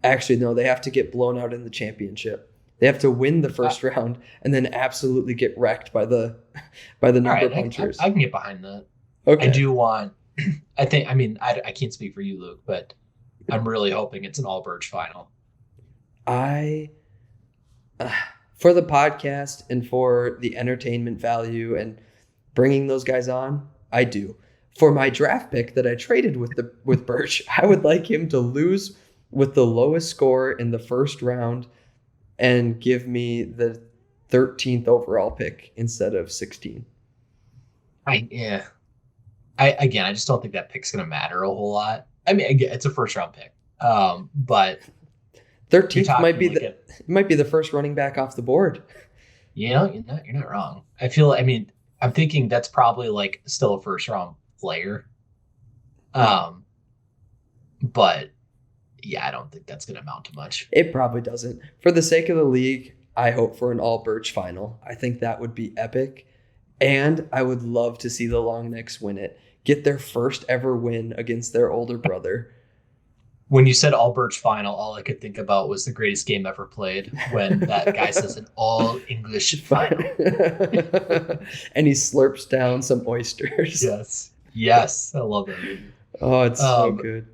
Actually, no. They have to get blown out in the championship. They have to win the first round and then absolutely get wrecked by the number punchers. I can get behind that. Okay. I do want. I can't speak for you, Luke, but I'm really hoping it's an all Birch final. For the podcast and for the entertainment value and bringing those guys on, I do. For my draft pick that I traded with Birch, I would like him to lose with the lowest score in the first round and give me the 13th overall pick instead of 16. I just don't think that pick's going to matter a whole lot. I mean, again, it's a first round pick. But 13th might be the first running back off the board. You're not wrong. I'm thinking that's probably like still a first round player. But yeah, I don't think that's going to amount to much. It probably doesn't. For the sake of the league, I hope for an all Birch final. I think that would be epic. And I would love to see the Long Necks win it. Get their first ever win against their older brother. When you said all Birch final, all I could think about was the greatest game ever played when that guy says an all English final. And he slurps down some oysters. Yes. I love that movie. Oh, it's so good.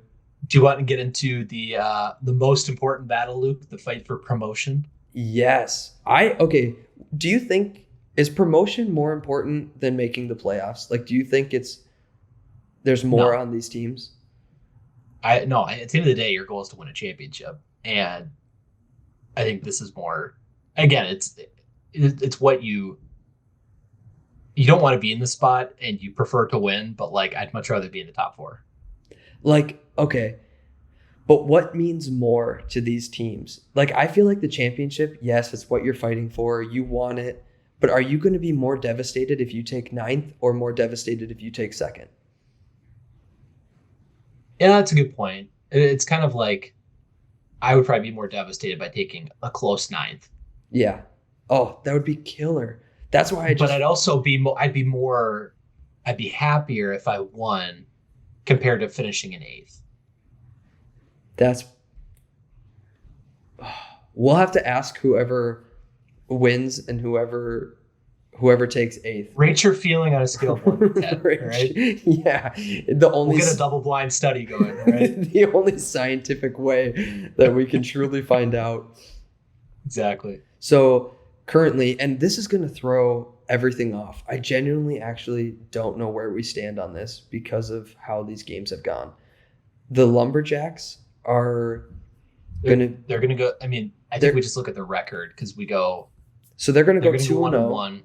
Do you want to get into the most important battle, Luke, the fight for promotion? Yes. Do you think, is promotion more important than making the playoffs? Like, do you think there's more on these teams? No, at the end of the day, your goal is to win a championship. And I think this is more, again, it's what you don't want to be in the spot and you prefer to win, but like, I'd much rather be in the top four. Like, okay, but what means more to these teams? Like, I feel like the championship, yes, it's what you're fighting for. You want it. But are you going to be more devastated if you take 9th or more devastated if you take 2nd? Yeah, that's a good point. It's kind of like I would probably be more devastated by taking a close 9th. Yeah. Oh, that would be killer. That's why But I'd also be I'd be happier if I won compared to finishing in 8th. We'll have to ask whoever wins and whoever takes 8th. Rate your feeling on a scale of 1 to 10, right? Yeah. We'll get a double-blind study going, right? The only scientific way that we can truly find out. Exactly. So currently, and this is going to throw everything off. I genuinely actually don't know where we stand on this because of how these games have gone. The Lumberjacks are they're going to go. I mean, I think we just look at the record because we go. So they're going to go 2-1.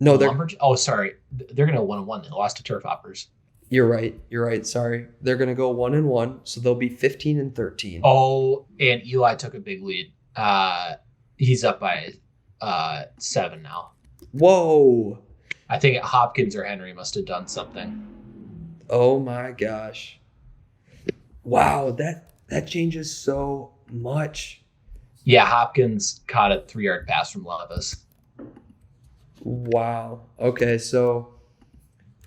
No, they're. Sorry. They're going to go 1-1. They lost to Turf Hoppers. You're right. Sorry. They're going to go 1-1. So they'll be 15-13. Oh, and Eli took a big lead. He's up by 7 now. Whoa. I think Hopkins or Henry must have done something. Oh my gosh. Wow, that changes so much. Yeah, Hopkins caught a 3-yard pass from Levis. Wow. Okay, so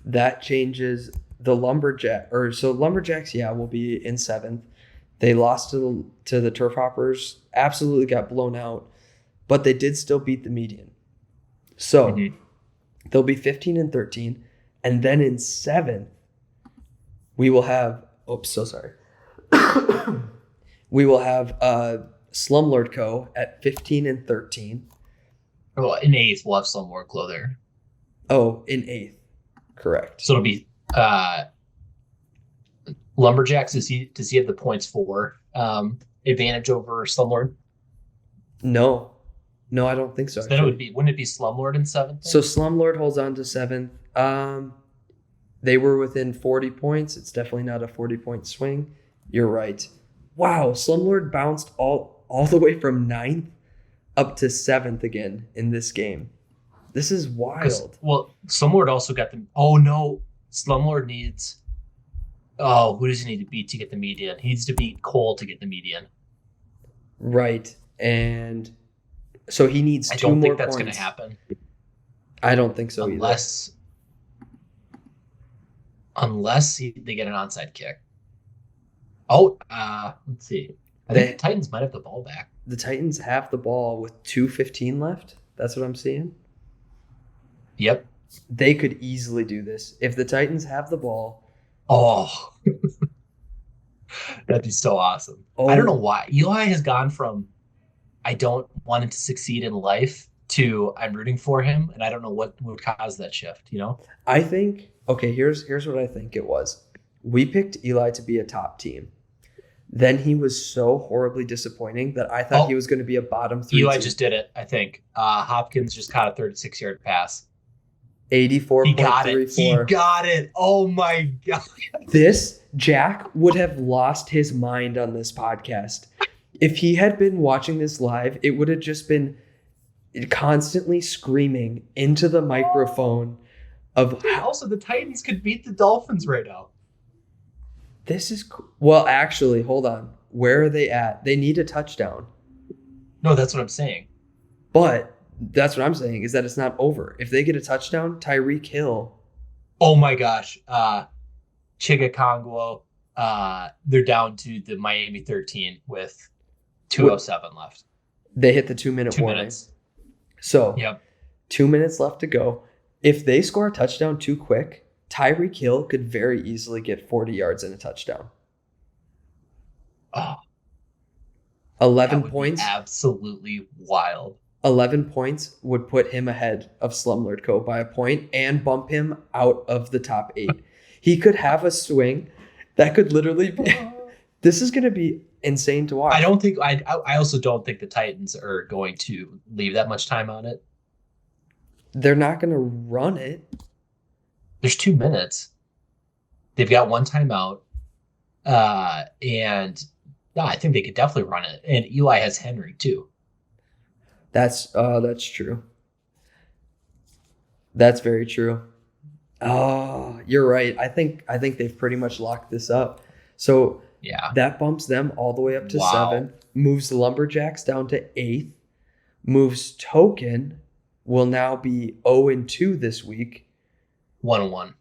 that changes the Lumberjacks, yeah, will be in 7th. They lost to the Turf Hoppers, absolutely got blown out, but they did still beat the Median. So they'll be 15-13, and then in 7th, we will have. Oops, so sorry. We will have Slumlord Co. at 15-13. Well, in 8th, we'll have Slumlord Co. there. Oh, in 8th, correct. So it'll be Lumberjacks. Does he have the points for advantage over Slumlord? No, I don't think so. So then wouldn't it be Slumlord in 7th? So Slumlord holds on to 7th. They were within 40 points. It's definitely not a 40-point swing. You're right. Wow, Slumlord bounced all all the way from 9th up to 7th again in this game. This is wild. Well, Slumlord also got them. Oh, no. Slumlord needs... Oh, who does he need to beat to get the median? He needs to beat Cole to get the median. Right. And so he needs 2 more points. I don't think that's going to happen. I don't think so either. Unless they get an onside kick. Oh, let's see. I think the Titans might have the ball back. The Titans have the ball with 2:15 left. That's what I'm seeing. Yep. They could easily do this. If the Titans have the ball. Oh. That'd be so awesome. Oh. I don't know why. Eli has gone from I don't want him to succeed in life to I'm rooting for him, and I don't know what would cause that shift, I think, okay, here's what I think it was. We picked Eli to be a top team. Then he was so horribly disappointing that I thought he was going to be a bottom 3 Eli team. just did it, I think. Hopkins just caught a 36-yard pass. 84.34. He got it. Oh, my God. Jack would have lost his mind on this podcast. If he had been watching this live, it would have just been constantly screaming into the microphone of... Also, the Titans could beat the Dolphins right now. This is... Well, actually, hold on. Where are they at? They need a touchdown. No, that's what I'm saying. But that's what I'm saying is that it's not over. If they get a touchdown, Tyreek Hill... Oh, my gosh. Chiga Kongwo, they're down to the Miami 13 with 2:07 left. They hit the 2-minute warning. 2 minutes. So, yep. 2 minutes left to go. If they score a touchdown too quick, Tyreek Hill could very easily get 40 yards and a touchdown. Oh, 11 points. Absolutely wild. 11 points would put him ahead of Slumlord Co. by a point and bump him out of the top 8. He could have a swing that could literally be... This is going to be insane to watch. I also don't think the Titans are going to leave that much time on it. They're not going to run it. There's 2 minutes. They've got 1 timeout. And I think they could definitely run it. And Eli has Henry too. That's true. That's very true. Oh, you're right. I think they've pretty much locked this up. So yeah, that bumps them all the way up to 7th, moves the Lumberjacks down to 8th, moves Token, will now be 0-2 this week. 1-1.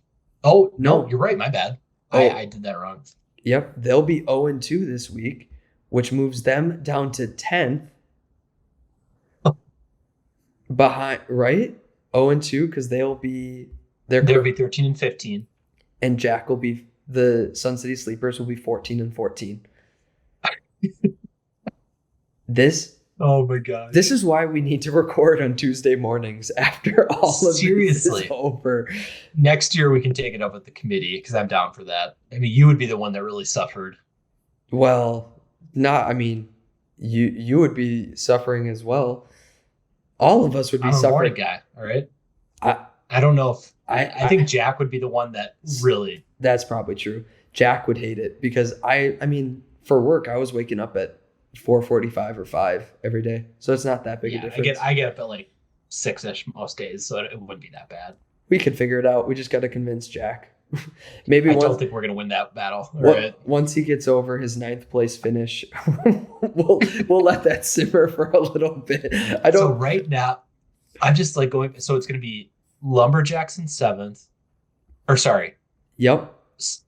Oh, no, you're right. My bad. Oh. I did that wrong. Yep. They'll be 0-2 this week, which moves them down to 10th. Behind, right? 0-2 because they'll be 13-15. And Jack will be the Sun City Sleepers will be 14-14. Oh my God. This is why we need to record on Tuesday mornings after all of this is over. Next year we can take it up with the committee because I'm down for that. I mean, you would be the one that really suffered. Well, you would be suffering as well. All of us would be suffering. I'm a morning guy, all right? I don't know if I think Jack would be the one that really. That's probably true. Jack would hate it because I mean, for work, I was waking up at 4:45 or 5 every day. So it's not that big a difference. I get up at like 6-ish most days, so it wouldn't be that bad. We could figure it out. We just got to convince Jack. I don't think we're going to win that battle. Once he gets over his 9th place finish, we'll let that simmer for a little bit. So right now, I'm just like going. So it's going to be Lumberjacks in 7th. Or sorry. Yep.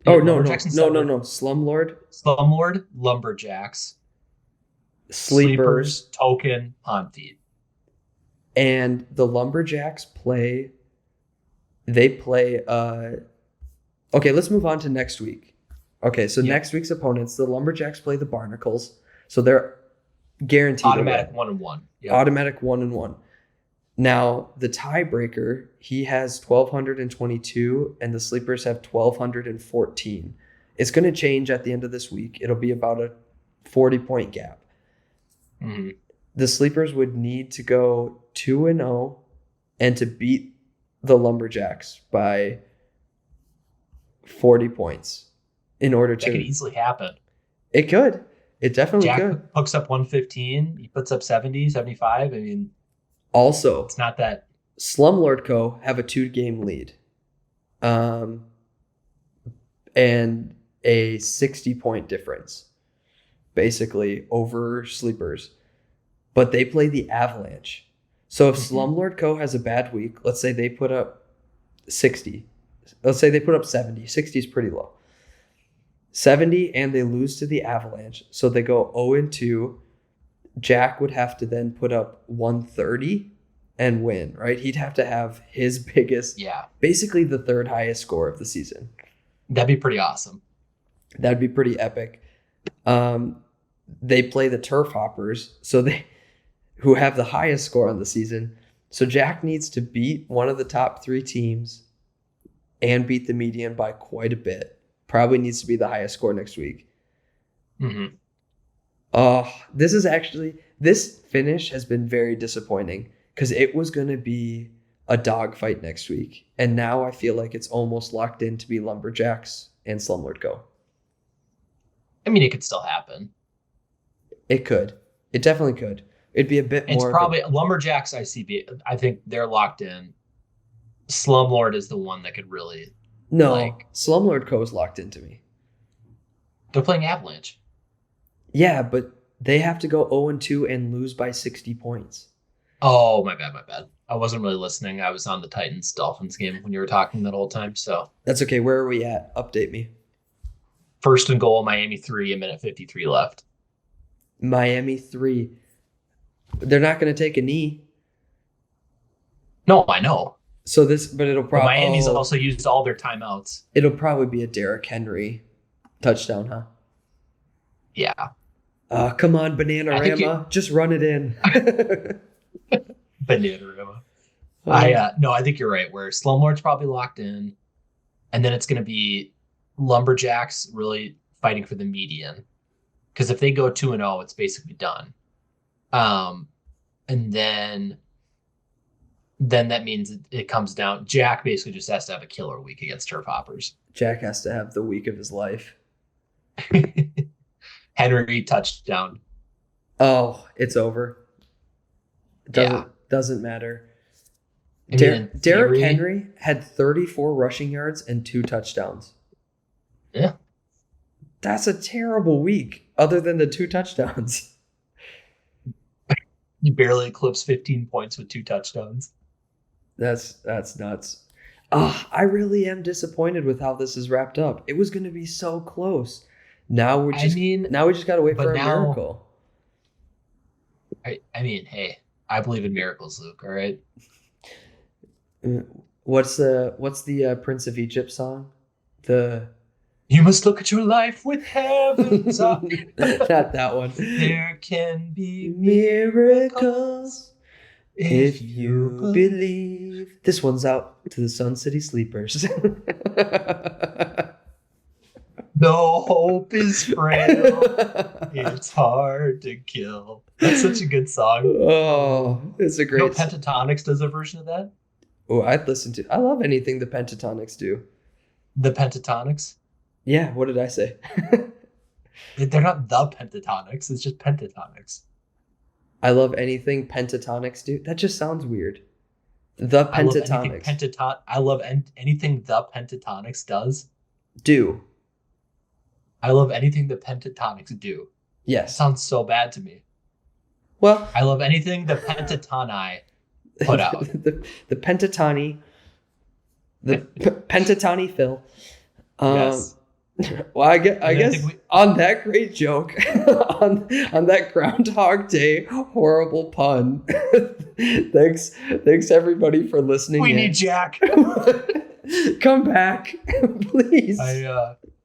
No. Slumlord, Lumberjacks, Sleepers, Token, On Feed. And the Lumberjacks play. They play. Okay, let's move on to next week. Okay, so next week's opponents, the Lumberjacks play the Barnacles. So they're guaranteed automatic 1-1. Yep. Automatic 1-1. Now, the tiebreaker, he has 1,222 and the Sleepers have 1,214. It's going to change at the end of this week. It'll be about a 40-point gap. Mm-hmm. The Sleepers would need to go 2-0 and to beat the Lumberjacks by 40 points in order to... That could easily happen. It could. It definitely Jack could. hooks up 115. He puts up 70, 75. I mean, Also, it's not that. Slumlord Co. have a 2-game lead. And a 60-point difference, basically, over Sleepers. But they play the Avalanche. So if Slumlord Co. has a bad week, let's say they put up 60. Let's say they put up 70. 60 is pretty low. 70, and they lose to the Avalanche. So they go 0-2. Jack would have to then put up 130 and win, right? He'd have to have his biggest, basically the third highest score of the season. That'd be pretty awesome. That'd be pretty epic. They play the Turf Hoppers, who have the highest score on the season. So Jack needs to beat one of the top 3 teams and beat the median by quite a bit. Probably needs to be the highest score next week. Mm-hmm. This finish has been very disappointing because it was going to be a dogfight next week. And now I feel like it's almost locked in to be Lumberjacks and Slumlord Co. I mean, it could still happen. It could. It definitely could. It'd be a bit more. It's probably Lumberjacks ICB. I think they're locked in. Slumlord is the one that could really. No, Slumlord Co. is locked into me. They're playing Avalanche. Yeah, but they have to go 0-2 and lose by 60 points. Oh, my bad. I wasn't really listening. I was on the Titans-Dolphins game when you were talking that whole time. So that's okay. Where are we at? Update me. First and goal, Miami 3, a minute 53 left. Miami 3. They're not going to take a knee. No, I know. So but it'll probably. Miami's also used all their timeouts. It'll probably be a Derrick Henry touchdown, huh? Yeah. Come on, Bananarama. Just run it in. Bananarama. I think you're right. Where Slumlord's probably locked in, and then it's going to be Lumberjacks really fighting for the median. Because if they go 2-0, it's basically done. And then that means it comes down. Jack basically just has to have a killer week against Turf Hoppers. Jack has to have the week of his life. Henry touchdown. Oh, it's over. Doesn't matter. Derrick Henry had 34 rushing yards and 2 touchdowns. Yeah. That's a terrible week, other than the 2 touchdowns. You barely eclipsed 15 points with 2 touchdowns. That's nuts. I really am disappointed with how this is wrapped up. It was going to be so close. Now we just got to wait for a miracle. I mean, hey, I believe in miracles, Luke. All right. What's the Prince of Egypt song? You must look at your life with heaven's eye. Not that one. There can be miracles if you believe. This one's out to the Sun City Sleepers. No hope is frail. It's hard to kill. That's such a good song. Oh, it's a great. Pentatonics does a version of that. Oh, I'd listen to. I love anything the Pentatonics do. The Pentatonics. Yeah, what did I say? They're not the Pentatonics. It's just Pentatonics. I love anything Pentatonics do. That just sounds weird. The Pentatonics. I love anything the Pentatonics does. Do. I love anything the Pentatonics do. Yes. It sounds so bad to me. Well, I love anything the Pentatoni put out. the Pentatoni. The Pentatoni Phil. Yes. Well, I guess on that great joke, on that Groundhog Day horrible pun. Thanks everybody for listening. We need Jack. Come back, please.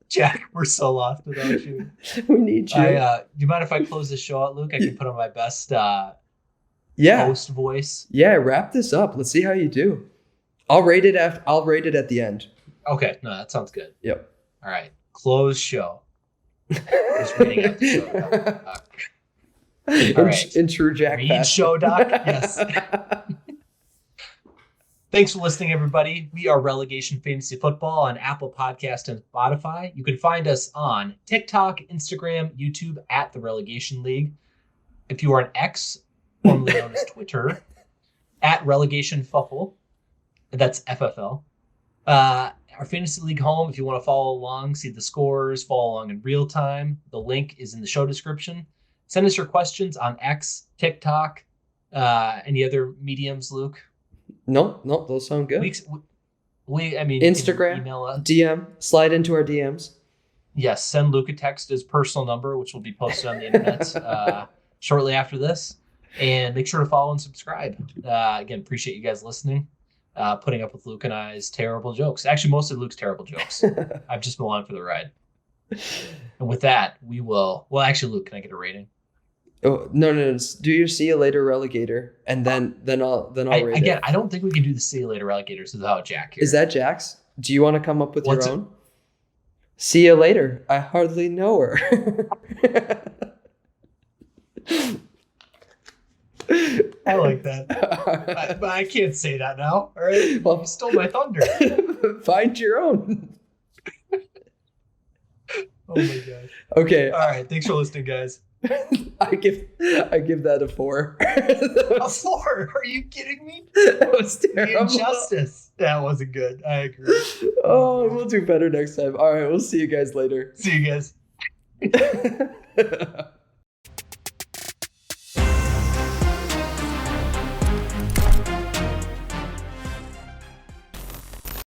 Jack, we're so lost without you. We need you. Do you mind if I close the show out, Luke? I can put on my best host voice. Yeah, wrap this up. Let's see how you do. I'll rate it at the end. Okay, no, that sounds good. Yep. All right, close show. Just reading out the show. All right. In true Jack Read fashion. show doc. Yes. Thanks for listening, everybody. We are Relegation Fantasy Football on Apple Podcast and Spotify. You can find us on TikTok, Instagram, YouTube at the Relegation League. If you are an X, formerly known as Twitter, at Relegation Fuffle. That's FFL. Our Fantasy League home, if you want to follow along, see the scores, follow along in real time, the link is in the show description. Send us your questions on X, TikTok, any other mediums, Luke? No, those sound good. Instagram, email us. DM, slide into our DMs. Yes, send Luke a text, his personal number, which will be posted on the internet shortly after this. And make sure to follow and subscribe. Again, appreciate you guys listening, putting up with Luke and I's terrible jokes. Actually, mostly Luke's terrible jokes. I've just been along for the ride. And with that, we will. Well, actually, Luke, can I get a rating? Oh no! Do your see you later relegator, and then I'll rate again. it. I don't think we can do the see you later relegators without Jack here. Is that Jack's? Do you want to come up with your own? See you later. I hardly know her. I like that. But I can't say that now. All right. Well, you stole my thunder. Find your own. Oh my gosh. Okay. All right. Thanks for listening, guys. I give that a 4. A 4? Are you kidding me? That was terrible. The injustice. That wasn't good. I agree. Oh, we'll do better next time. All right. We'll see you guys later. See you guys.